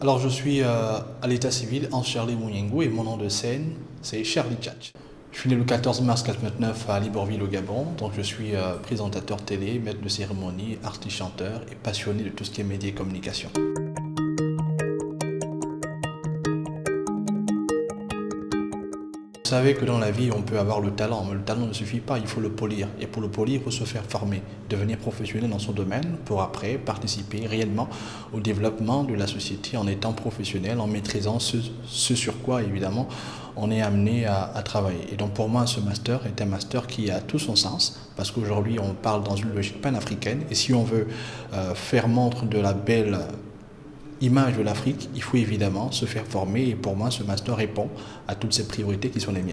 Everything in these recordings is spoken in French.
Alors, je suis à l'état civil en Charlie Mouniengou et mon nom de scène, c'est Charlie Tchatch. Je suis né le 14 mars 1989 à Libreville au Gabon, donc je suis présentateur télé, maître de cérémonie, artiste-chanteur et passionné de tout ce qui est médias et communication. Vous savez que dans la vie, on peut avoir le talent, mais le talent ne suffit pas, il faut le polir. Et pour le polir, il faut se faire former, devenir professionnel dans son domaine pour après participer réellement au développement de la société en étant professionnel, en maîtrisant ce sur quoi, évidemment, on est amené à travailler. Et donc pour moi, ce master est un master qui a tout son sens, parce qu'aujourd'hui, on parle dans une logique panafricaine, et si on veut faire montre de la belle image de l'Afrique, il faut évidemment se faire former et pour moi ce master répond à toutes ces priorités qui sont les miennes.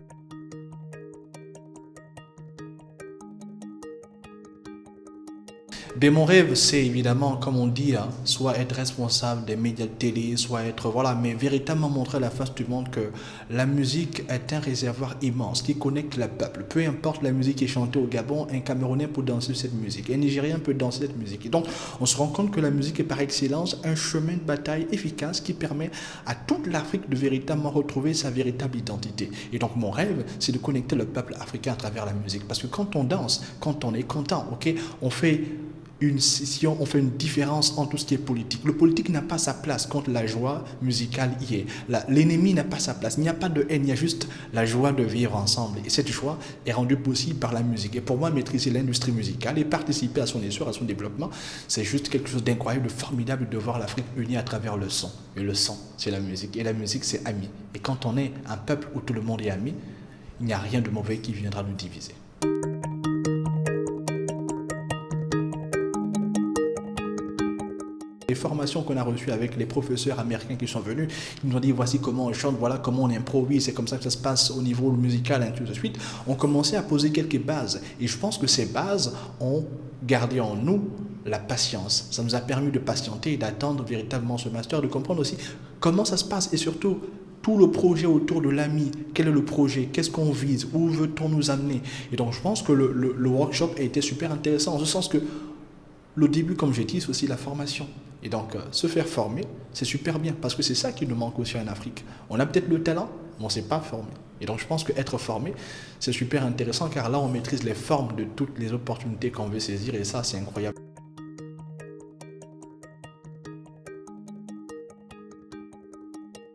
Mon rêve, c'est évidemment, comme on dit, soit être responsable des médias de télé, soit être, voilà, mais véritablement montrer à la face du monde que la musique est un réservoir immense qui connecte le peuple. Peu importe la musique qui est chantée au Gabon, un Camerounais peut danser cette musique, un Nigérien peut danser cette musique. Et donc, on se rend compte que la musique est par excellence un chemin de bataille efficace qui permet à toute l'Afrique de véritablement retrouver sa véritable identité. Et donc, mon rêve, c'est de connecter le peuple africain à travers la musique. Parce que quand on danse, quand on est content, ok, on fait une scission, on fait une différence entre tout ce qui est politique. Le politique n'a pas sa place quand la joie musicale y est. L'ennemi n'a pas sa place. Il n'y a pas de haine, il y a juste la joie de vivre ensemble. Et cette joie est rendue possible par la musique. Et pour moi, maîtriser l'industrie musicale et participer à son essor, à son développement, c'est juste quelque chose d'incroyable, de formidable de voir l'Afrique unie à travers le son. Et le son, c'est la musique. Et la musique, c'est ami. Et quand on est un peuple où tout le monde est ami, il n'y a rien de mauvais qui viendra nous diviser. Les formations qu'on a reçues avec les professeurs américains qui sont venus, ils nous ont dit voici comment on chante, voilà comment on improvise, c'est comme ça que ça se passe au niveau musical, et ainsi de suite. On commençait à poser quelques bases et je pense que ces bases ont gardé en nous la patience. Ça nous a permis de patienter et d'attendre véritablement ce master, de comprendre aussi comment ça se passe et surtout tout le projet autour de l'AMI. Quel est le projet? Qu'est-ce qu'on vise? Où veut-on nous amener? Et donc je pense que le workshop a été super intéressant en ce sens que le début, comme j'ai dit, c'est aussi la formation. Et donc, se faire former, c'est super bien, parce que c'est ça qui nous manque aussi en Afrique. On a peut-être le talent, mais on ne s'est pas formé. Et donc, je pense qu'être formé, c'est super intéressant, car là, on maîtrise les formes de toutes les opportunités qu'on veut saisir, et ça, c'est incroyable.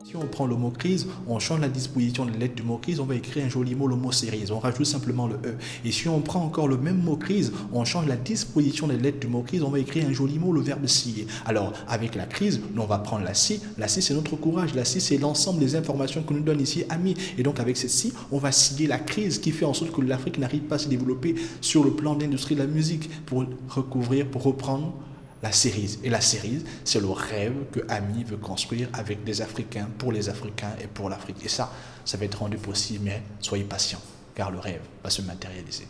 Si on prend le mot crise, on change la disposition de la lettre du mot crise, on va écrire un joli mot, le mot cerise, on rajoute simplement le E. Et si on prend encore le même mot crise, on change la disposition des lettres du mot crise, on va écrire un joli mot, le verbe scier. Alors, avec la crise, nous on va prendre la scie. La scie, c'est notre courage. La scie, c'est l'ensemble des informations que nous donne ici, amis. Et donc, avec cette scie, on va scier la crise qui fait en sorte que l'Afrique n'arrive pas à se développer sur le plan de l'industrie de la musique pour recouvrir, pour reprendre la cerise. Et la cerise, c'est le rêve que Ami veut construire avec des Africains, pour les Africains et pour l'Afrique. Et ça va être rendu possible, mais soyez patients, car le rêve va se matérialiser.